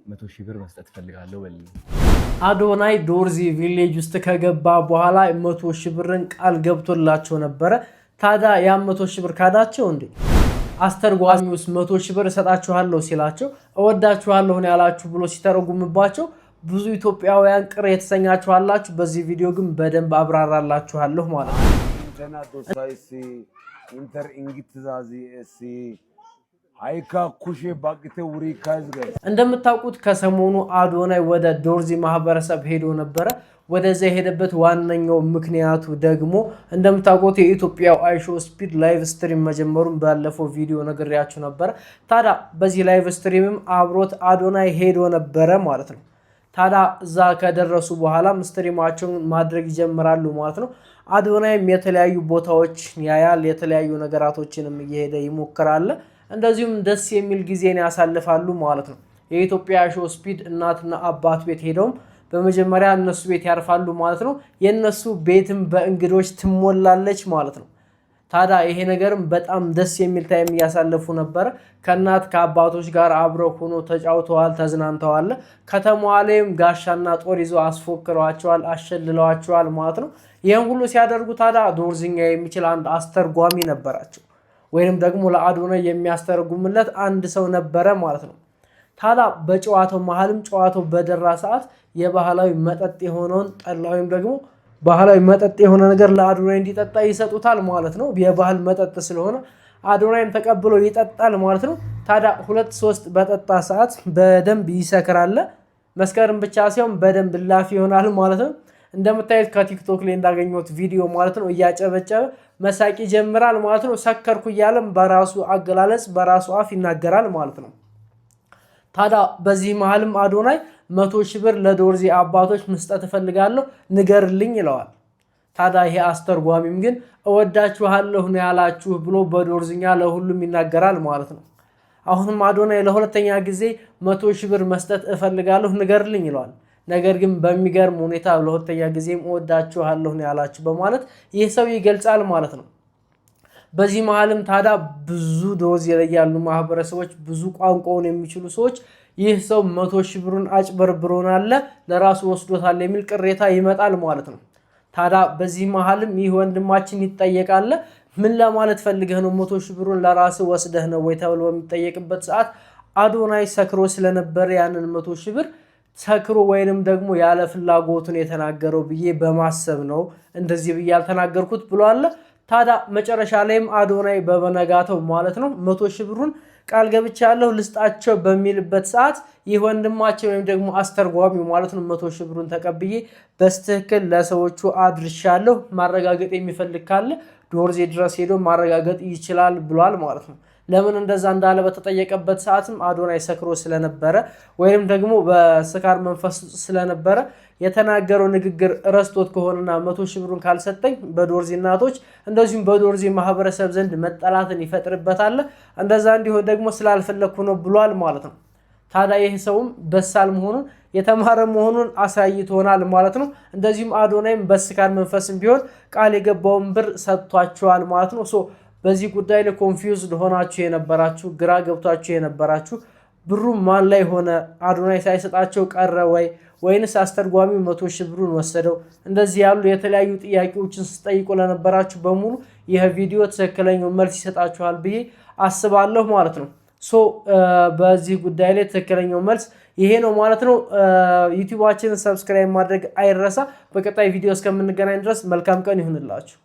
100,000 ብር መስጠት ፈልጋለሁ በል። አዶናይ ዶርዚ ቪሌጅ ውስጥ ከገባ በኋላ 100,000 ብርን ቃል ገብቶላቸው ነበረ። ታዲያ ያ 100,000 ብር ካዳቸው እንዴ? አስተርጓሚውስ 100,000 ብር እሰጣችኋለሁ ሲላቸው እወዳችኋለሁ ነው ያላችሁ ብሎ ሲተረጉምባቸው ብዙ ኢትዮጵያውያን ቅር የተሰኛችሁ አላችሁ። በዚህ ቪዲዮ ግን በደንብ አብራራላችኋለሁ ማለት ነው። ኢንተር እንግትዛዚ እሲ ሃይካ ኩሼ ባቅቴ ውሪ ካዝገ እንደምታውቁት ከሰሞኑ አዶናይ ወደ ዶርዚ ማህበረሰብ ሄዶ ነበረ። ወደዛ የሄደበት ዋነኛው ምክንያቱ ደግሞ እንደምታውቁት የኢትዮጵያው አይሾ ስፒድ ላይቭ ስትሪም መጀመሩን ባለፈው ቪዲዮ ነግሬያችሁ ነበረ። ታዲያ በዚህ ላይቭ ስትሪምም አብሮት አዶናይ ሄዶ ነበረ ማለት ነው። ታዲያ እዛ ከደረሱ በኋላ ስትሪማቸውን ማድረግ ይጀምራሉ ማለት ነው። አዶናይም የተለያዩ ቦታዎች ያያል፣ የተለያዩ ነገራቶችንም እየሄደ ይሞክራል። እንደዚሁም ደስ የሚል ጊዜን ያሳልፋሉ ማለት ነው። የኢትዮጵያ ሾው ስፒድ እናትና አባት ቤት ሄደውም በመጀመሪያ እነሱ ቤት ያርፋሉ ማለት ነው። የነሱ ቤትም በእንግዶች ትሞላለች ማለት ነው። ታዲያ ይሄ ነገርም በጣም ደስ የሚል ታይም እያሳለፉ ነበር። ከእናት ከአባቶች ጋር አብረው ሆኖ ተጫውተዋል፣ ተዝናንተዋል። ከተማዋ ላይም ጋሻና ጦር ይዘው አስፎክረዋቸዋል፣ አሸልለዋቸዋል ማለት ነው። ይህን ሁሉ ሲያደርጉ ታዲያ ዶርዝኛ የሚችል አንድ አስተርጓሚ ነበራቸው፣ ወይንም ደግሞ ለአዶናይ የሚያስተረጉምለት አንድ ሰው ነበረ ማለት ነው። ታዲያ በጨዋታው መሀልም ጨዋታው በደራ ሰዓት የባህላዊ መጠጥ የሆነውን ጠላ ወይም ደግሞ ባህላዊ መጠጥ የሆነ ነገር ለአዶናይ እንዲጠጣ ይሰጡታል ማለት ነው። የባህል መጠጥ ስለሆነ አዶናይም ተቀብሎ ይጠጣል ማለት ነው። ታዲያ 2-3 በጠጣ ሰዓት በደንብ ይሰክራል። መስከረም ብቻ ሲሆን በደንብ ላፊ ይሆናል ማለት ነው። እንደምታዩት ከቲክቶክ ላይ እንዳገኘሁት ቪዲዮ ማለት ነው። እያጨበጨበ መሳቅ ይጀምራል ማለት ነው። ሰከርኩ እያለም በራሱ አገላለጽ በራሱ አፍ ይናገራል ማለት ነው። ታዲያ በዚህ መሀልም አዶናይ 100,000 ብር ለዶርዚ አባቶች መስጠት እፈልጋለሁ ንገርልኝ ይለዋል። ታዲያ ይሄ አስተርጓሚም ግን እወዳችኋለሁ ነው ያላችሁ ብሎ በዶርዝኛ ለሁሉም ይናገራል ማለት ነው። አሁንም አዶናይ ለሁለተኛ ጊዜ 100,000 ብር መስጠት እፈልጋለሁ ንገርልኝ ይለዋል። ነገር ግን በሚገርም ሁኔታ ለሁለተኛ ጊዜም እወዳችኋለሁ ነው ያላችሁ በማለት ይህ ሰው ይገልጻል ማለት ነው። በዚህ መሀልም ታዲያ ብዙ ዶርዚ ላይ ያሉ ማህበረሰቦች፣ ብዙ ቋንቋውን የሚችሉ ሰዎች ይህ ሰው 100,000 ብሩን አጭበርብሮናል፣ ለራሱ ወስዶታል የሚል ቅሬታ ይመጣል ማለት ነው። ታዲያ በዚህ መሀልም ይህ ወንድማችን ይጠየቃል። ምን ለማለት ፈልገህ ነው 100,000 ብሩን ለራስ ወስደህ ነው ወይ ተብሎ በሚጠየቅበት ሰዓት አዶናይ ሰክሮ ስለነበረ ያንን 100,000 ብር ሰክሮ ወይንም ደግሞ ያለ ፍላጎቱን የተናገረው ብዬ በማሰብ ነው እንደዚህ ብዬ ያልተናገርኩት ብሏል። ታዲያ መጨረሻ ላይም አዶናይ በበነጋተው ማለት ነው 100,000 ብሩን ቃል ገብቻለሁ ልስጣቸው በሚልበት ሰዓት ይህ ወንድማችን ወይም ደግሞ አስተርጓሚው ማለት ነው 100,000 ብሩን ተቀብዬ በስትክክል ለሰዎቹ አድርሻለሁ፣ ማረጋገጥ የሚፈልግ ካለ ዶርዜ ድረስ ሄዶ ማረጋገጥ ይችላል ብሏል ማለት ነው። ለምን እንደዛ እንዳለ በተጠየቀበት ሰዓትም አዶናይ ሰክሮ ስለነበረ ወይም ደግሞ በስካር መንፈስ ስለነበረ የተናገረው ንግግር ረስቶት ከሆነና 100,000 ብሩን ካልሰጠኝ በዶርዚ እናቶች እንደዚሁም በዶርዚ ማህበረሰብ ዘንድ መጠላትን ይፈጥርበታል፣ እንደዛ እንዲሆን ደግሞ ስላልፈለኩ ነው ብሏል ማለት ነው። ታዲያ ይህ ሰውም በሳል መሆኑን የተማረ መሆኑን አሳይቶናል ማለት ነው። እንደዚሁም አዶናይም በስካር መንፈስም ቢሆን ቃል የገባውን ብር ሰጥቷቸዋል ማለት ነው። በዚህ ጉዳይ ላይ ኮንፊውዝድ ሆናችሁ የነበራችሁ፣ ግራ ገብቷችሁ የነበራችሁ ብሩ ማን ላይ ሆነ? አዶናይ ሳይሰጣቸው ቀረ ወይንስ አስተርጓሚው 100,000 ብሩን ወሰደው? እንደዚህ ያሉ የተለያዩ ጥያቄዎችን ስጠይቁ ለነበራችሁ በሙሉ ይህ ቪዲዮ ትክክለኛው መልስ ይሰጣችኋል ብዬ አስባለሁ ማለት ነው። በዚህ ጉዳይ ላይ ትክክለኛው መልስ ይሄ ነው ማለት ነው። ዩቲዩባችንን ሰብስክራይብ ማድረግ አይረሳ። በቀጣይ ቪዲዮ እስከምንገናኝ ድረስ መልካም ቀን ይሁንላችሁ።